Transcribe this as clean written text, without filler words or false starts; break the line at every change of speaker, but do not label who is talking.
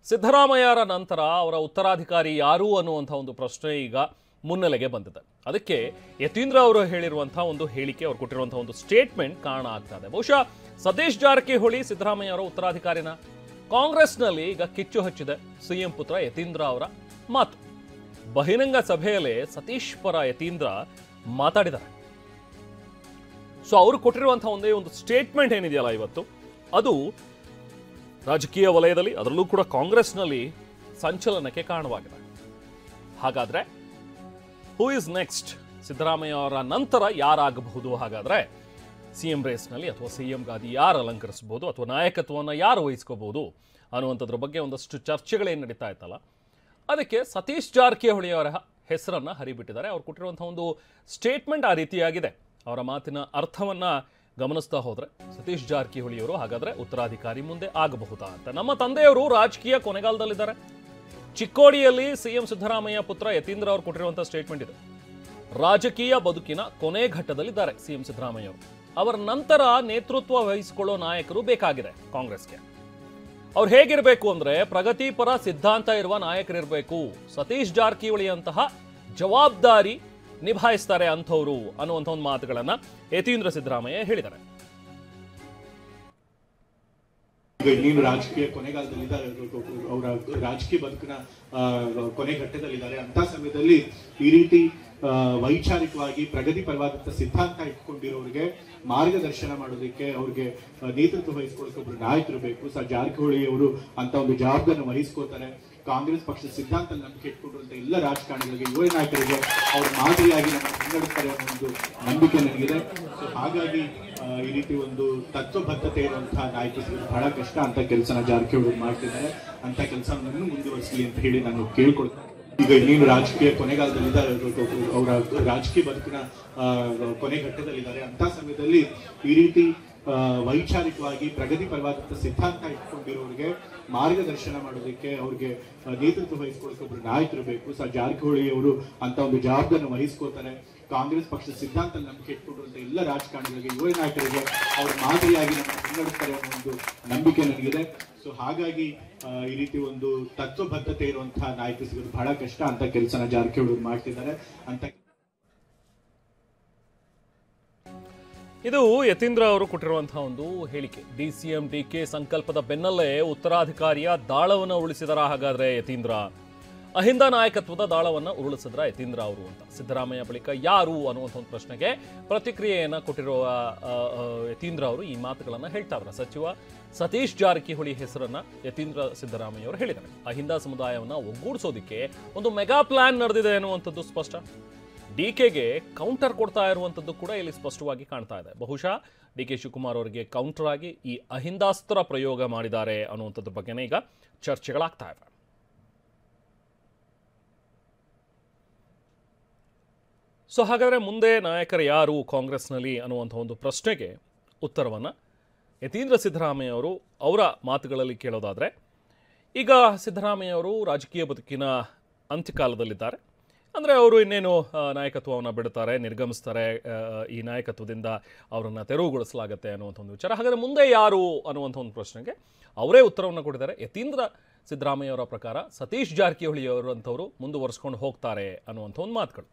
ಸಿದ್ದರಾಮಯ್ಯರ ನಂತರ ಅವರ ಉತ್ತರಾಧಿಕಾರಿ ಯಾರು ಅನ್ನುವಂಥ ಒಂದು ಪ್ರಶ್ನೆ ಈಗ ಮುನ್ನೆಲೆಗೆ ಬಂದಿದೆ. ಅದಕ್ಕೆ ಯತೀಂದ್ರ ಅವರು ಹೇಳಿರುವಂತಹ ಒಂದು ಹೇಳಿಕೆ, ಅವರು ಕೊಟ್ಟಿರುವಂತಹ ಒಂದು ಸ್ಟೇಟ್ಮೆಂಟ್ ಕಾರಣ ಆಗ್ತಾ ಇದೆ. ಬಹುಶಃ ಸತೀಶ್ ಜಾರಕಿಹೊಳಿ ಸಿದ್ದರಾಮಯ್ಯ ಅವರ ಉತ್ತರಾಧಿಕಾರಿನ ಕಾಂಗ್ರೆಸ್ನಲ್ಲಿ ಈಗ ಕಿಚ್ಚು ಹಚ್ಚಿದೆ ಸಿಎಂ ಪುತ್ರ ಯತೀಂದ್ರ ಅವರ ಮಾತು. ಬಹಿರಂಗ ಸಭೆಯಲ್ಲಿ ಸತೀಶ್ ಪರ ಯತೀಂದ್ರ ಮಾತಾಡಿದ್ದಾರೆ. ಸೊ ಅವರು ಕೊಟ್ಟಿರುವಂತಹ ಒಂದೇ ಒಂದು ಸ್ಟೇಟ್ಮೆಂಟ್ ಏನಿದೆಯಲ್ಲ ಇವತ್ತು, ಅದು ರಾಜಕೀಯ ವಲಯದಲ್ಲಿ ಅದರಲ್ಲೂ ಕೂಡ ಕಾಂಗ್ರೆಸ್ನಲ್ಲಿ ಸಂಚಲನಕ್ಕೆ ಕಾರಣವಾಗಿದೆ. ಹಾಗಾದ್ರೆ ಹೂ ಇಸ್ ನೆಕ್ಸ್ಟ್? ಸಿದ್ದರಾಮಯ್ಯ ಅವರ ನಂತರ ಯಾರಾಗಬಹುದು? ಹಾಗಾದ್ರೆ ಸಿಎಂ ರೇಸ್ನಲ್ಲಿ ಅಥವಾ ಸಿಎಂ ಗಾದಿ ಯಾರು ಅಲಂಕರಿಸಬಹುದು ಅಥವಾ ನಾಯಕತ್ವವನ್ನು ಯಾರು ವಹಿಸ್ಕೋಬಹುದು ಅನ್ನುವಂಥದ್ರ ಬಗ್ಗೆ ಒಂದಷ್ಟು ಚರ್ಚೆಗಳೇನು ನಡೀತಾ ಇತ್ತಲ್ಲ, ಅದಕ್ಕೆ ಸತೀಶ್ ಜಾರಕಿಹೊಳಿ ಅವರ ಹೆಸರನ್ನು ಹರಿಬಿಟ್ಟಿದ್ದಾರೆ. ಅವ್ರು ಕೊಟ್ಟಿರುವಂಥ ಒಂದು ಸ್ಟೇಟ್ಮೆಂಟ್ ಆ ರೀತಿಯಾಗಿದೆ. ಅವರ ಮಾತಿನ ಅರ್ಥವನ್ನ ಗಮನಿಸ್ತಾ ಹೋದ್ರೆ ಸತೀಶ್ ಜಾರಕಿಹೊಳಿ ಅವರು ಹಾಗಾದ್ರೆ ಉತ್ತರಾಧಿಕಾರಿ ಮುಂದೆ ಆಗಬಹುದಾ ಅಂತ. ನಮ್ಮ ತಂದೆಯವರು ರಾಜಕೀಯ ಕೊನೆಗಾಲದಲ್ಲಿದ್ದಾರೆ. ಚಿಕ್ಕೋಡಿಯಲ್ಲಿ ಸಿಎಂ ಸಿದ್ದರಾಮಯ್ಯ ಪುತ್ರ ಯತೀಂದ್ರ ಅವರು ಕೊಟ್ಟಿರುವಂತಹ ಸ್ಟೇಟ್ಮೆಂಟ್ ಇದೆ. ರಾಜಕೀಯ ಬದುಕಿನ ಕೊನೆ ಘಟ್ಟದಲ್ಲಿದ್ದಾರೆ ಸಿಎಂ ಸಿದ್ದರಾಮಯ್ಯ ಅವರು. ಅವರ ನಂತರ ನೇತೃತ್ವ ವಹಿಸಿಕೊಳ್ಳೋ ನಾಯಕರು ಬೇಕಾಗಿದೆ ಕಾಂಗ್ರೆಸ್ಗೆ. ಅವ್ರು ಹೇಗಿರಬೇಕು ಅಂದ್ರೆ ಪ್ರಗತಿಪರ ಸಿದ್ಧಾಂತ ಇರುವ ನಾಯಕರಿರಬೇಕು. ಸತೀಶ್ ಜಾರಕಿಹೊಳಿ ಅಂತಹ ಜವಾಬ್ದಾರಿ ನಿಭಾಯಿಸ್ತಾರೆ ಅಂಥವ್ರು ಅನ್ನುವಂಥ ಒಂದು ಮಾತುಗಳನ್ನ ಯತೀಂದ್ರ ಸಿದ್ದರಾಮಯ್ಯ ಹೇಳಿದ್ದಾರೆ.
ಇನ್ನೇನು ರಾಜಕೀಯ ಕೊನೆಗಾಲದಲ್ಲಿದ್ದಾರೆ, ಅವರ ರಾಜಕೀಯ ಬದುಕಿನ ಕೊನೆ ಘಟ್ಟದಲ್ಲಿದ್ದಾರೆ. ಅಂತ ಸಮಯದಲ್ಲಿ ಈ ರೀತಿ ವೈಚಾರಿಕವಾಗಿ ಪ್ರಗತಿ ಪರವಾದಂತ ಸಿದ್ಧಾಂತ ಇಟ್ಕೊಂಡಿರೋರಿಗೆ ಮಾರ್ಗದರ್ಶನ ಮಾಡೋದಕ್ಕೆ, ಅವ್ರಿಗೆ ನೇತೃತ್ವ ವಹಿಸ್ಕೊಳ್ಳೋಕೆ ಒಬ್ರು ನಾಯಕರು ಬೇಕು. ಜಾರಕಿಹೊಳಿ ಅವರು ಅಂತ ಒಂದು ಜವಾಬ್ದಾರಿಯನ್ನು ವಹಿಸ್ಕೋತಾರೆ. ಕಾಂಗ್ರೆಸ್ ಪಕ್ಷದ ಸಿದ್ಧಾಂತ ನಂಬಿಕೆ ಇಟ್ಕೊಂಡಿರುವಂತ ಎಲ್ಲ ರಾಜಕಾರಣಿಗಳಿಗೆ, ಯುವ ನಾಯಕರಿಗೆ ಅವ್ರ ಮಾದರಿಯಾಗಿ ನಮ್ಮ ಮುನ್ನಡೆಸ್ತಾರೆ ಅನ್ನೋ ಒಂದು ನಂಬಿಕೆ ನನಗಿದೆ. ಸೊ ಹಾಗಾಗಿ ಈ ರೀತಿ ಒಂದು ತತ್ವಬದ್ಧತೆ ಇರುವಂತಹ ನಾಯಕರು ಸಿಗೋದು ಬಹಳ ಕಷ್ಟ. ಅಂತ ಕೆಲಸನ ಜಾರಕಿಹೊಳಿ ಮಾಡ್ತಿದ್ದಾರೆ. ಅಂತ ಕೆಲಸವನ್ನು ಮುಂದುವರಿಸಲಿ ಅಂತ ಹೇಳಿ ನಾನು ಕೇಳ್ಕೊಳ್ತೇನೆ. ಈಗ ಇನ್ನೇನು ರಾಜಕೀಯ ಕೊನೆಗಾಲದಲ್ಲಿದ್ದಾರೆ, ಅವರ ರಾಜಕೀಯ ಬದುಕಿನ ಕೊನೆ ಘಟ್ಟದಲ್ಲಿದ್ದಾರೆ. ಅಂತ ಸಮಯದಲ್ಲಿ ಈ ರೀತಿ ವೈಚಾರಿಕವಾಗಿ ಪ್ರಗತಿ ಪರವಾದಂತ ಸಿದ್ಧಾಂತ ಇಟ್ಕೊಂಡಿರೋರಿಗೆ ಮಾರ್ಗದರ್ಶನ ಮಾಡೋದಕ್ಕೆ, ಅವ್ರಿಗೆ ನೇತೃತ್ವ ವಹಿಸ್ಕೊಳ್ಳೋಕೆ ಒಬ್ರು ನಾಯಕರು ಬೇಕು. ಜಾರಕಿಹೊಳಿ ಅವರು ಅಂತ ಒಂದು ಜವಾಬ್ದಾರಿಯನ್ನು ವಹಿಸ್ಕೋತಾರೆ. ಕಾಂಗ್ರೆಸ್ ಪಕ್ಷದ ಸಿದ್ಧಾಂತ ನಂಬಿಕೆ ಇಟ್ಕೊಂಡಿರುವಂತ ಎಲ್ಲ ರಾಜಕಾರಣಿಗಳಿಗೆ, ಯುವ ನಾಯಕರಿಗೆ ಅವ್ರ ಮಾದರಿಯಾಗಿ ನಮ್ಮ ಮುನ್ನಡೆಸ್ತಾರೆ ಅನ್ನೋ ಒಂದು ನಂಬಿಕೆ ನನಗಿದೆ. ಸೊ ಹಾಗಾಗಿ ಈ ರೀತಿ ಒಂದು ತತ್ವಬದ್ಧತೆ ಇರುವಂತಹ ನಾಯಕರು ಸಿಗೋದು ಬಹಳ ಕಷ್ಟ. ಅಂತ ಕೆಲಸನ ಜಾರಕಿಹೊಳಿ ಮಾಡ್ತಿದ್ದಾರೆ. ಅಂತ
ಇದು ಯತೀಂದ್ರ ಅವರು ಕೊಟ್ಟಿರುವಂತಹ ಒಂದು ಹೇಳಿಕೆ. ಡಿಸಿಎಂ ಡಿಕೆ ಸಂಕಲ್ಪದ ಬೆನ್ನಲ್ಲೇ ಉತ್ತರಾಧಿಕಾರಿಯ ದಾಳವನ್ನು ಉರುಳಿಸಿದರ ಹಾಗಾದ್ರೆ ಯತೀಂದ್ರ? ಅಹಿಂದ ನಾಯಕತ್ವದ ದಾಳವನ್ನು ಉರುಳಿಸಿದ್ರ ಯತೀಂದ್ರ ಅವರು ಅಂತ. ಸಿದ್ದರಾಮಯ್ಯ ಬಳಿಕ ಯಾರು ಅನ್ನುವಂಥ ಒಂದು ಪ್ರಶ್ನೆಗೆ ಪ್ರತಿಕ್ರಿಯೆಯನ್ನು ಕೊಟ್ಟಿರುವ ಯತೀಂದ್ರ ಅವರು ಈ ಮಾತುಗಳನ್ನು ಹೇಳ್ತಾ ಇದ್ದಾರೆ. ಸಚಿವ ಸತೀಶ್ ಜಾರಕಿಹೊಳಿ ಹೆಸರನ್ನ ಯತೀಂದ್ರ ಸಿದ್ದರಾಮಯ್ಯ ಅವರು ಹೇಳಿದ್ದಾರೆ. ಅಹಿಂದ ಸಮುದಾಯವನ್ನು ಒಗ್ಗೂಡಿಸೋದಕ್ಕೆ ಒಂದು ಮೆಗಾ ಪ್ಲಾನ್ ನಡೆದಿದೆ ಅನ್ನುವಂಥದ್ದು ಸ್ಪಷ್ಟ. ಡಿಕೆಗೆ ಕೌಂಟರ್ ಕೊಡ್ತಾ ಇರುವಂಥದ್ದು ಕೂಡ ಇಲ್ಲಿ ಸ್ಪಷ್ಟವಾಗಿ ಕಾಣ್ತಾ ಇದೆ. ಬಹುಶಃ ಡಿಕೆ ಶಿವಕುಮಾರ್ ಅವರಿಗೆ ಕೌಂಟರ್ ಆಗಿ ಈ ಅಹಿಂದಾಸ್ತ್ರ ಪ್ರಯೋಗ ಮಾಡಿದ್ದಾರೆ ಅನ್ನುವಂಥದ್ರ ಬಗ್ಗೆನೇ ಈಗ ಚರ್ಚೆಗಳಾಗ್ತಾ ಇವೆ. ಸೊ ಹಾಗಾದರೆ ಮುಂದೆ ನಾಯಕರು ಯಾರು ಕಾಂಗ್ರೆಸ್ನಲ್ಲಿ ಅನ್ನುವಂಥ ಒಂದು ಪ್ರಶ್ನೆಗೆ ಉತ್ತರವನ್ನು ಯತೀಂದ್ರ ಸಿದ್ದರಾಮಯ್ಯ ಅವರು ಅವರ ಮಾತುಗಳಲ್ಲಿ ಕೇಳೋದಾದರೆ, ಈಗ ಸಿದ್ದರಾಮಯ್ಯ ಅವರು ರಾಜಕೀಯ ಬದುಕಿನ ಅಂತ್ಯಕಾಲದಲ್ಲಿದ್ದಾರೆ. ಅಂದರೆ ಅವರು ಇನ್ನೇನು ನಾಯಕತ್ವವನ್ನು ಬಿಡ್ತಾರೆ, ನಿರ್ಗಮಿಸ್ತಾರೆ, ಈ ನಾಯಕತ್ವದಿಂದ ಅವರನ್ನು ತೆರವುಗೊಳಿಸಲಾಗುತ್ತೆ ಅನ್ನುವಂಥ ಒಂದು ವಿಚಾರ. ಹಾಗಾದರೆ ಮುಂದೆ ಯಾರು ಅನ್ನುವಂಥ ಒಂದು ಪ್ರಶ್ನೆಗೆ ಅವರೇ ಉತ್ತರವನ್ನು ಕೊಟ್ಟಿದ್ದಾರೆ. ಯತೀಂದ್ರ ಸಿದ್ದರಾಮಯ್ಯ ಅವರ ಪ್ರಕಾರ ಸತೀಶ್ ಜಾರಕಿಹೊಳಿ ಅವರು ಅಂಥವರು ಮುಂದುವರಿಸ್ಕೊಂಡು ಹೋಗ್ತಾರೆ ಅನ್ನುವಂಥ ಒಂದು ಮಾತುಗಳು.